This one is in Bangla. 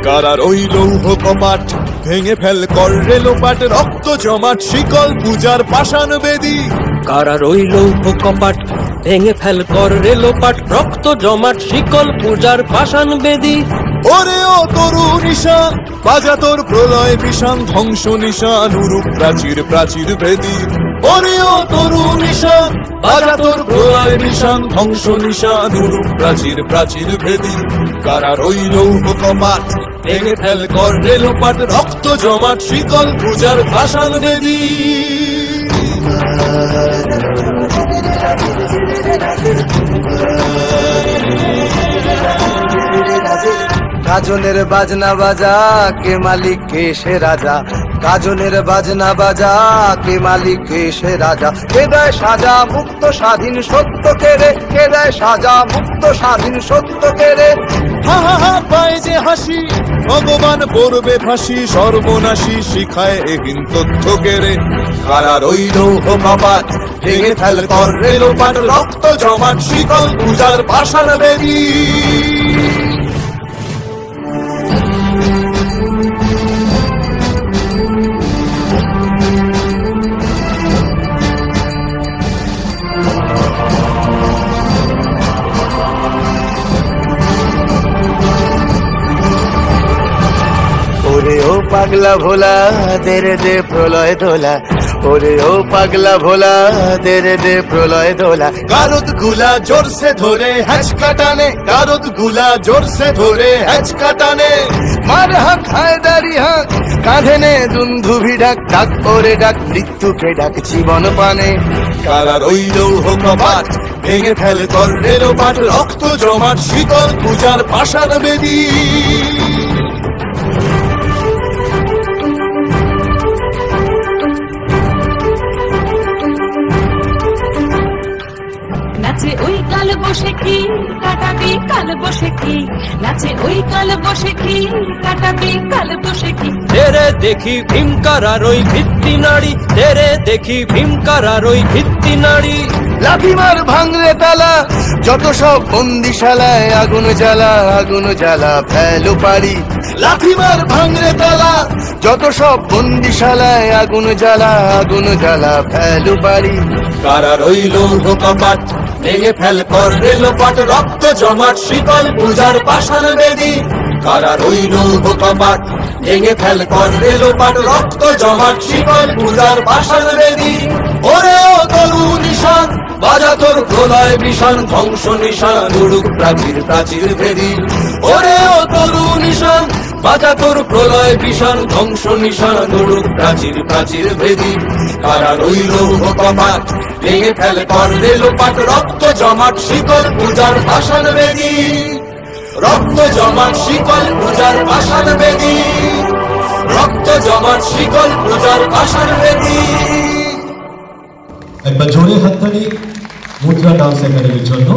কারার ওই লৌহ কপাট ভেঙে ফেল কর রেলোপাট, রক্ত জমাট শিকল পূজার পাষাণ বেদী। কারার ওই লৌহ কপাট ভেঙে ফেল কর রেলোপাট, রক্ত জমাট শিকল পূজার পাষাণ বেদী। ওরে ও তরু নিশান বাজা তোর প্রলয় বিষান, ধ্বংস নিশান উরুপ প্রাচীর প্রাচীর ভেদী। ওরে ও তরু নিশান বাজা তোর প্রলয় বিষান, ধ্বংস নিশান উরুপ প্রাচীর প্রাচীর ভেদী। কারার ওই লৌহ কপাট ভেঙে ফেল কর রেলোপাট, রক্ত জমাট শিকল পূজার পাষাণ বেদী। গাজনের বাজনা বাজা কে মালিক কে সে রাজা, গাজনের বাজনা বাজা কে মালিক কে সে রাজা। কে দেয় সাজা মুক্ত স্বাধীন সত্য কেড়ে, কে দেয় সাজা মুক্ত স্বাধীন সত্য কেড়ে। হা হা হা পায় যে হাসি ভগবান পড়বে ফাঁসি, সর্বনাশী শিখায় এহীন তথ্য কেড়ে। কারার ওই লৌহ কপাট ভেঙে ফেল কর রেলোপাট, রক্ত জমাট শিকল পূজার পাষাণ বেদী। ওরে ও পাগলা ভোলা দেরে দে প্রলয় দোলা, ওরে ও পাগলা ভোলা দেরে দে প্রলয় দোলা। গারদ গুলা জোরসে ধরে হ্যাচকা টানে, গারদ গুলা জোরসে ধরে হ্যাচকা টানে। মার হাক হায়দারি হাক কাঁধে নে দুন্ধুভি ডাক, ডাক ওরে ডাক মৃত্যুকে ডাক জীবন পানে। কারার ওই লৌহ কপাট ভেঙে ফেল কর রেলোপাট, রক্ত জমাট শিকল পূজার পাষাণ বেদী। নাচে ওই কাল বসে কি কাটাবি কাল বসে কি, নাচে ওই কাল বসে কি কাটাবি কাল বসে কি। তেরে দেখি ভীমকারার ওই ভিত্তি নাড়ি, তেরে দেখি ভীমকারার ওই ভিত্তি নাড়ি। লাথিমার ভাঙরে তালা যত সব বন্দিশালায়, আগুন জ্বালা আগুন জ্বালা ফেলো পারি। লাথিমার ভাঙরে তালা যত সব বন্দিশালায়, আগুন জ্বালা আগুন জ্বালা ফেলো পারি। কারার ওই লৌহ কপাট ভেঙে ফেল কর রেলোপাট, রক্ত জমাট শিকল পূজার পাষাণ বেদী। কারার ওই লৌহ কপাট ভেঙে ফেল কর রেলোপাট, রক্ত জমাট শিকল পূজার পাষাণ বেদী। ওরে ও তরু নিশান বাজা তোর প্রলয় বিষান, ধ্বংস নিশান উড়ুক প্রাচীর প্রাচীর ভেদী। ওরে ও তরু নিশান বাজা তোর প্রলয় বিষান, ধ্বংস নিশান উড়ুক প্রাচীর প্রাচীর ভেদী। কারার ওই লৌহ কপাট ভেঙে ফেল কর রেলোপাট, রক্ত জমাট শিকল পূজার পাষাণ বেদী। রক্ত জমাট শিকল পূজার পাষাণ বেদী, রক্ত জমাট শিকল পূজার পাষাণ বেদী। একবার জোরে হাততালি মুদ্রা ডান্স একাডেমির জন্য।